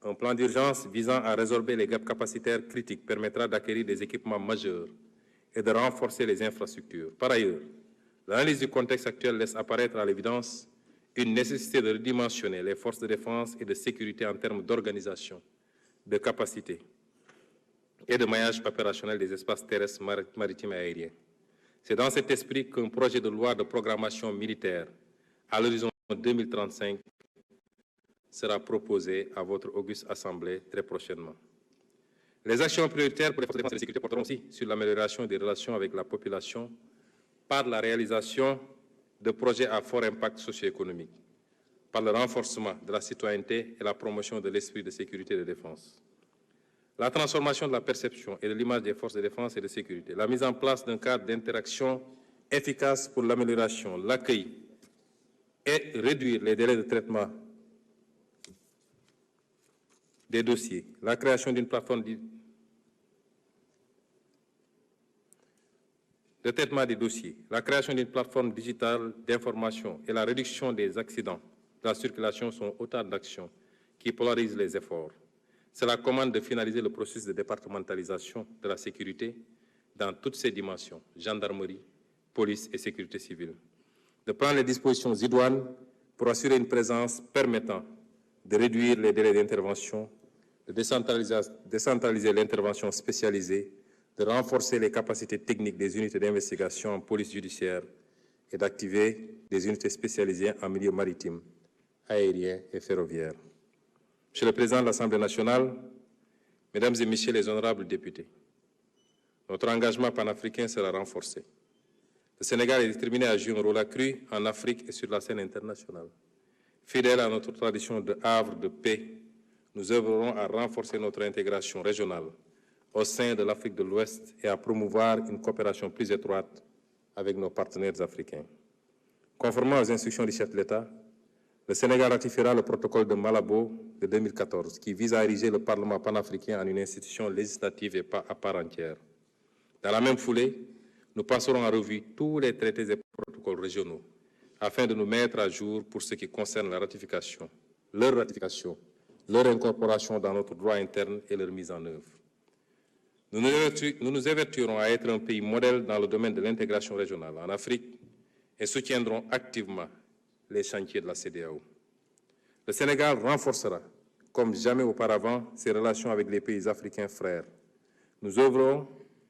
Un plan d'urgence visant à résorber les gaps capacitaires critiques permettra d'acquérir des équipements majeurs et de renforcer les infrastructures. Par ailleurs, l'analyse du contexte actuel laisse apparaître à l'évidence une nécessité de redimensionner les forces de défense et de sécurité en termes d'organisation, de capacité et de maillage opérationnel des espaces terrestres, maritimes et aériens. C'est dans cet esprit qu'un projet de loi de programmation militaire à l'horizon 2035 sera proposé à votre auguste Assemblée très prochainement. Les actions prioritaires pour les forces de défense et de sécurité porteront aussi sur l'amélioration des relations avec la population par la réalisation de projets à fort impact socio-économique, par le renforcement de la citoyenneté et la promotion de l'esprit de sécurité et de défense. La transformation de la perception et de l'image des forces de défense et de sécurité, la mise en place d'un cadre d'interaction efficace pour l'amélioration, l'accueil et réduire les délais de traitement des dossiers, la création d'une plateforme de traitement des dossiers, la création d'une plateforme digitale d'information et la réduction des accidents de la circulation sont autant d'actions qui polarisent les efforts. Cela commande de finaliser le processus de départementalisation de la sécurité dans toutes ses dimensions, gendarmerie, police et sécurité civile. De prendre les dispositions idoines pour assurer une présence permettant de réduire les délais d'intervention, de décentraliser l'intervention spécialisée, de renforcer les capacités techniques des unités d'investigation en police judiciaire et d'activer des unités spécialisées en milieu maritime, aérien et ferroviaire. Monsieur le Président de l'Assemblée nationale, Mesdames et Messieurs les honorables députés, notre engagement panafricain sera renforcé. Le Sénégal est déterminé à jouer un rôle accru en Afrique et sur la scène internationale. Fidèle à notre tradition de havre de paix, nous œuvrerons à renforcer notre intégration régionale au sein de l'Afrique de l'Ouest et à promouvoir une coopération plus étroite avec nos partenaires africains. Conformément aux instructions du chef de l'État, le Sénégal ratifiera le protocole de Malabo de 2014 qui vise à ériger le Parlement panafricain en une institution législative et pas à part entière. Dans la même foulée, nous passerons en revue tous les traités et protocoles régionaux afin de nous mettre à jour pour ce qui concerne la ratification, leur incorporation dans notre droit interne et leur mise en œuvre. Nous nous évertuerons à être un pays modèle dans le domaine de l'intégration régionale en Afrique et soutiendrons activement les chantiers de la CEDEAO. Le Sénégal renforcera, comme jamais auparavant, ses relations avec les pays africains frères. Nous œuvrons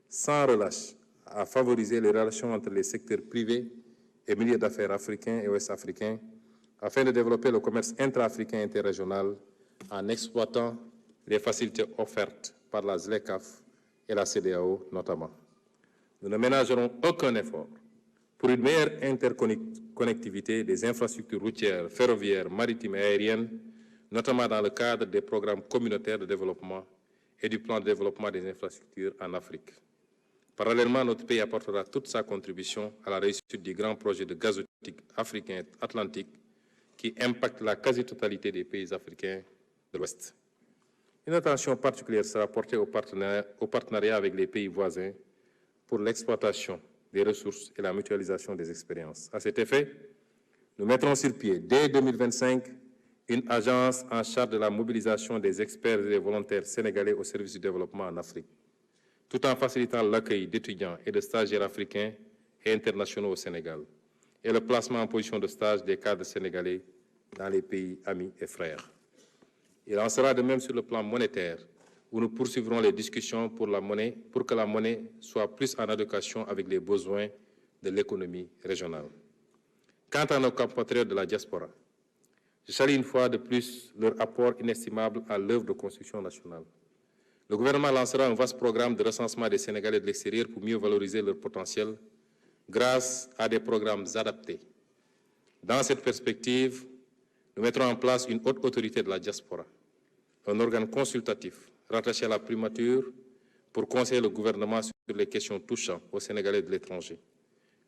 sans relâche à favoriser les relations entre les secteurs privés et milieux d'affaires africains et ouest-africains afin de développer le commerce intra-africain et interrégional en exploitant les facilités offertes par la ZLECAf et la CEDEAO notamment. Nous ne ménagerons aucun effort pour une meilleure interconnectivité des infrastructures routières, ferroviaires, maritimes et aériennes, notamment dans le cadre des programmes communautaires de développement et du plan de développement des infrastructures en Afrique. Parallèlement, notre pays apportera toute sa contribution à la réussite du grand projet de gazoduc africain atlantique qui impacte la quasi-totalité des pays africains de l'Ouest. Une attention particulière sera portée au partenariat avec les pays voisins pour l'exploitation des ressources et la mutualisation des expériences. À cet effet, nous mettrons sur pied, dès 2025, une agence en charge de la mobilisation des experts et des volontaires sénégalais au service du développement en Afrique, tout en facilitant l'accueil d'étudiants et de stagiaires africains et internationaux au Sénégal, et le placement en position de stage des cadres sénégalais dans les pays amis et frères. Il en sera de même sur le plan monétaire, où nous poursuivrons les discussions pour que la monnaie soit plus en adéquation avec les besoins de l'économie régionale. Quant à nos compatriotes de la diaspora, je salue une fois de plus leur apport inestimable à l'œuvre de construction nationale. Le gouvernement lancera un vaste programme de recensement des Sénégalais de l'extérieur pour mieux valoriser leur potentiel grâce à des programmes adaptés. Dans cette perspective, nous mettrons en place une haute autorité de la diaspora, un organe consultatif rattaché à la primature pour conseiller le gouvernement sur les questions touchant aux Sénégalais de l'étranger.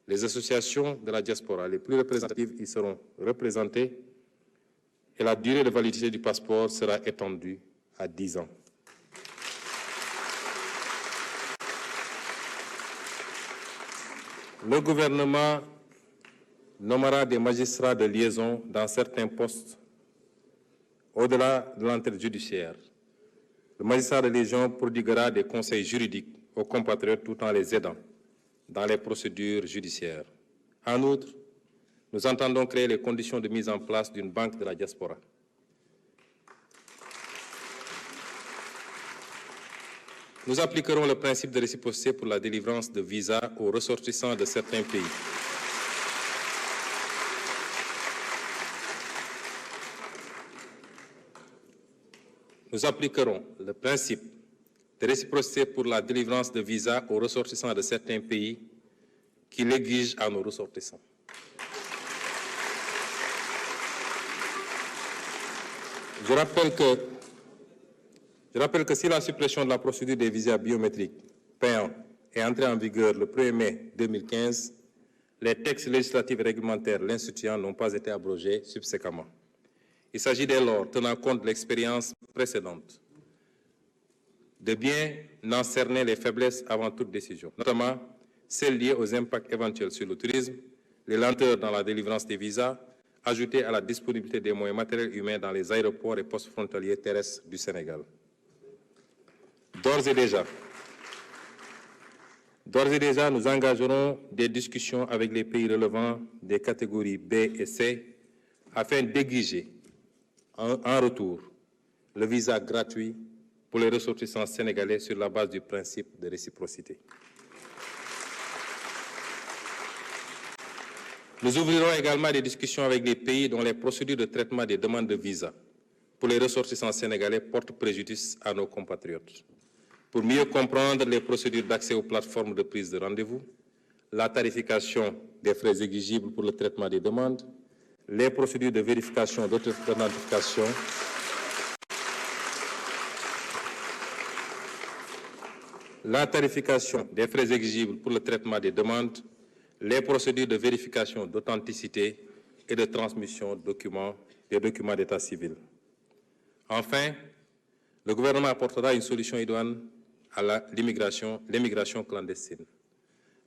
Les associations de la diaspora les plus représentatives y seront représentées et la durée de validité du passeport sera étendue à 10 ans. Le gouvernement nommera des magistrats de liaison dans certains postes Au-delà de l'entraide judiciaire, le magistrat de Légion prodiguera des conseils juridiques aux compatriotes tout en les aidant dans les procédures judiciaires. En outre, nous entendons créer les conditions de mise en place d'une banque de la diaspora. Nous appliquerons le principe de réciprocité pour la délivrance de visas aux ressortissants de certains pays. Nous appliquerons le principe de réciprocité pour la délivrance de visas aux ressortissants de certains pays qui l'exigent à nos ressortissants. Je rappelle que si la suppression de la procédure des visas biométriques payants est entrée en vigueur le 1er mai 2015, les textes législatifs et réglementaires l'instituant n'ont pas été abrogés subséquemment. Il s'agit dès lors, tenant compte de l'expérience précédente, de bien en cerner les faiblesses avant toute décision, notamment celles liées aux impacts éventuels sur le tourisme, les lenteurs dans la délivrance des visas, ajoutées à la disponibilité des moyens matériels humains dans les aéroports et postes frontaliers terrestres du Sénégal. D'ores et déjà, nous engagerons des discussions avec les pays relevant des catégories B et C afin d'exiger en retour le visa gratuit pour les ressortissants sénégalais sur la base du principe de réciprocité. Nous ouvrirons également des discussions avec les pays dont les procédures de traitement des demandes de visa pour les ressortissants sénégalais portent préjudice à nos compatriotes. Pour mieux comprendre les procédures d'accès aux plateformes de prise de rendez-vous, la tarification des frais exigibles pour le traitement des demandes, les procédures de vérification d'authentification, la tarification des frais exigibles pour le traitement des demandes, les procédures de vérification d'authenticité et de transmission des documents d'état civil. Enfin, le gouvernement apportera une solution idoine à l'immigration clandestine.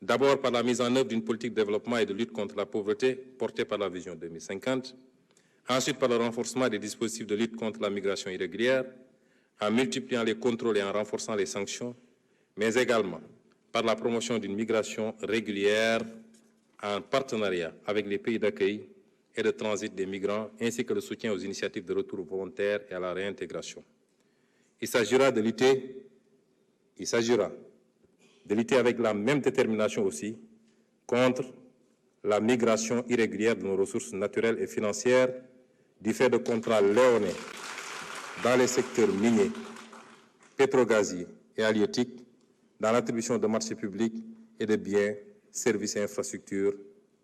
D'abord par la mise en œuvre d'une politique de développement et de lutte contre la pauvreté portée par la Vision 2050, ensuite par le renforcement des dispositifs de lutte contre la migration irrégulière, en multipliant les contrôles et en renforçant les sanctions, mais également par la promotion d'une migration régulière en partenariat avec les pays d'accueil et de transit des migrants, ainsi que le soutien aux initiatives de retour volontaire et à la réintégration. Il s'agira de lutter avec la même détermination aussi contre la migration irrégulière de nos ressources naturelles et financières du fait de contrats léonins dans les secteurs miniers, pétrogaziers et halieutiques, dans l'attribution de marchés publics et de biens, services et infrastructures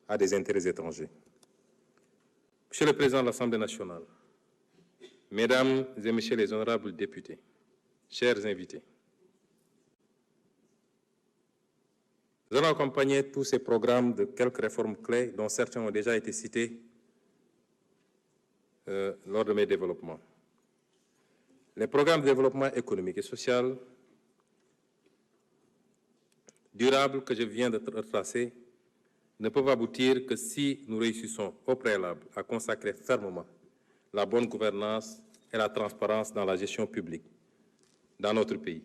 à des intérêts étrangers. Monsieur le Président de l'Assemblée nationale, Mesdames et Messieurs les honorables députés, chers invités, nous allons accompagner tous ces programmes de quelques réformes clés dont certains ont déjà été cités lors de mes développements. Les programmes de développement économique et social durable que je viens de retracer ne peuvent aboutir que si nous réussissons au préalable à consacrer fermement la bonne gouvernance et la transparence dans la gestion publique dans notre pays.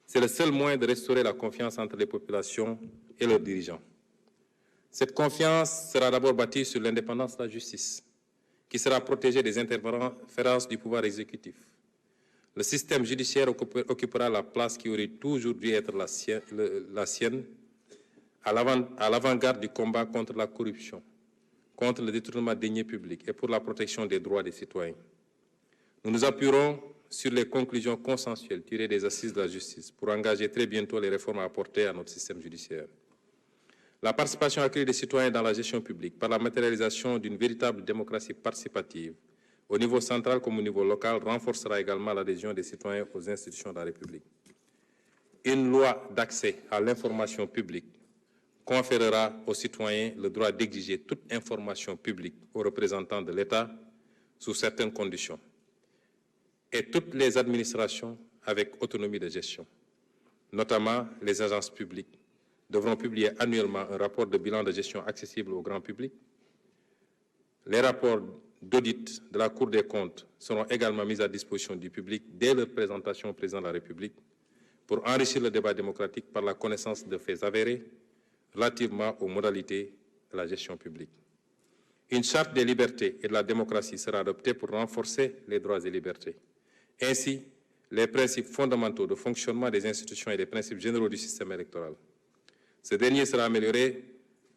C'est le seul moyen de restaurer la confiance entre les populations et leurs dirigeants. Cette confiance sera d'abord bâtie sur l'indépendance de la justice, qui sera protégée des interférences du pouvoir exécutif. Le système judiciaire occupera la place qui aurait toujours dû être la sienne, à l'avant-garde du combat contre la corruption, contre le détournement des deniers publics et pour la protection des droits des citoyens. Nous nous appuierons sur les conclusions consensuelles tirées des assises de la justice pour engager très bientôt les réformes à apporter à notre système judiciaire. La participation accrue des citoyens dans la gestion publique par la matérialisation d'une véritable démocratie participative au niveau central comme au niveau local renforcera également l'adhésion des citoyens aux institutions de la République. Une loi d'accès à l'information publique conférera aux citoyens le droit d'exiger toute information publique aux représentants de l'État sous certaines conditions et toutes les administrations avec autonomie de gestion, notamment les agences publiques, devront publier annuellement un rapport de bilan de gestion accessible au grand public. Les rapports d'audit de la Cour des comptes seront également mises à disposition du public dès leur présentation au président de la République pour enrichir le débat démocratique par la connaissance de faits avérés relativement aux modalités de la gestion publique. Une charte des libertés et de la démocratie sera adoptée pour renforcer les droits et libertés. Ainsi, les principes fondamentaux de fonctionnement des institutions et les principes généraux du système électoral. Ce dernier sera amélioré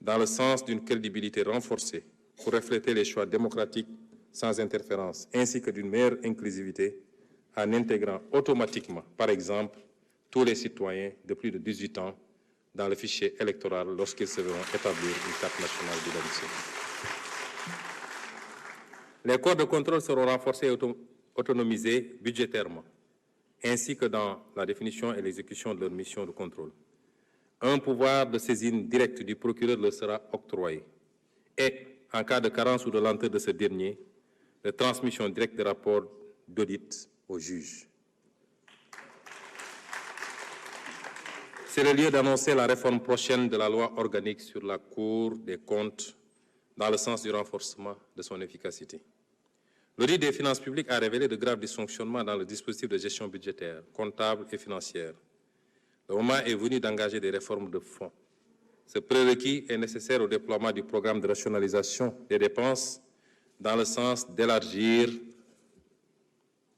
dans le sens d'une crédibilité renforcée pour refléter les choix démocratiques sans interférence, ainsi que d'une meilleure inclusivité en intégrant automatiquement, par exemple, tous les citoyens de plus de 18 ans dans le fichier électoral lorsqu'ils se verront établir une carte nationale d'identité. Les corps de contrôle seront renforcés et autonomisés budgétairement, ainsi que dans la définition et l'exécution de leur mission de contrôle. Un pouvoir de saisine directe du procureur leur sera octroyé et, en cas de carence ou de lenteur de ce dernier, de transmission directe des rapports d'audit au juge. C'est le lieu d'annoncer la réforme prochaine de la loi organique sur la Cour des comptes dans le sens du renforcement de son efficacité. L'audit des finances publiques a révélé de graves dysfonctionnements dans le dispositif de gestion budgétaire, comptable et financière. Le moment est venu d'engager des réformes de fond. Ce prérequis est nécessaire au déploiement du programme de rationalisation des dépenses dans le sens d'élargir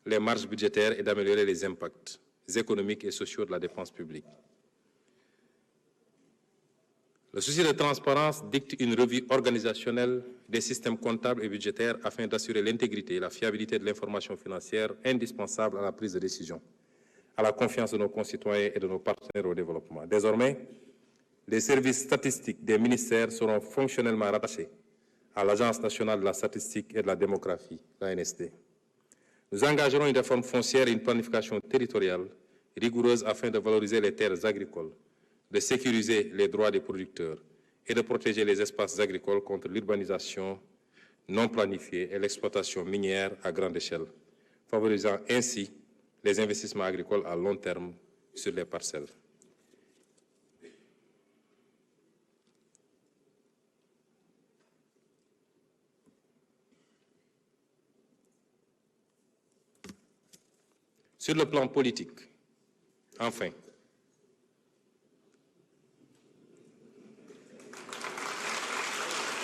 les marges budgétaires et d'améliorer les impacts économiques et sociaux de la dépense publique. Le souci de transparence dicte une revue organisationnelle des systèmes comptables et budgétaires afin d'assurer l'intégrité et la fiabilité de l'information financière indispensable à la prise de décision, à la confiance de nos concitoyens et de nos partenaires au développement. Désormais, les services statistiques des ministères seront fonctionnellement rattachés à l'Agence nationale de la statistique et de la démographie, l'ANSD. Nous engagerons une réforme foncière et une planification territoriale rigoureuse afin de valoriser les terres agricoles, de sécuriser les droits des producteurs et de protéger les espaces agricoles contre l'urbanisation non planifiée et l'exploitation minière à grande échelle, favorisant ainsi les investissements agricoles à long terme sur les parcelles. Sur le plan politique, enfin,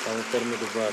ça me permet de voir